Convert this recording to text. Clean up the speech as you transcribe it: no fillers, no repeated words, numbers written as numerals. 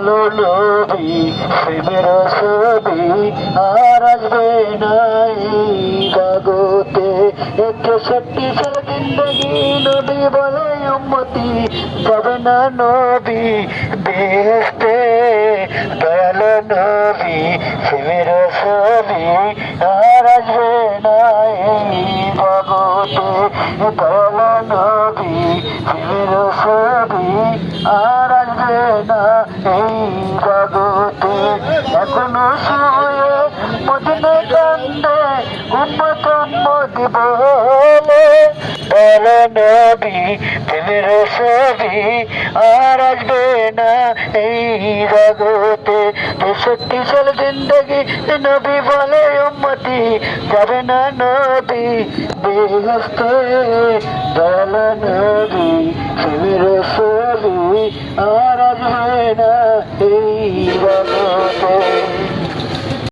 ভালো নবী প্রেমের ছবি আর আসবে না এই জগতে। 61 সাল জিন্দগি নবী বলে উম্মতি যাবে না নবী বেহেশতে। দয়ালো নবী প্রেমের ছবি আর আসবে না এই জগতে। দয়ালো নবী প্রেমের ছবি আর আসবে না এই জগতে। এখনো শুয়ে মদিনে কান্দে উম্মত উম্মত বলে। বলো নবী প্রেমের ছবি আর আসবে না এই জগতে। 63 সাল জিন্দগি নবী বলে উম্মতি যাবে না নবী বেহেশতে। বলো নবী প্রেমের ছবি আর আসবে না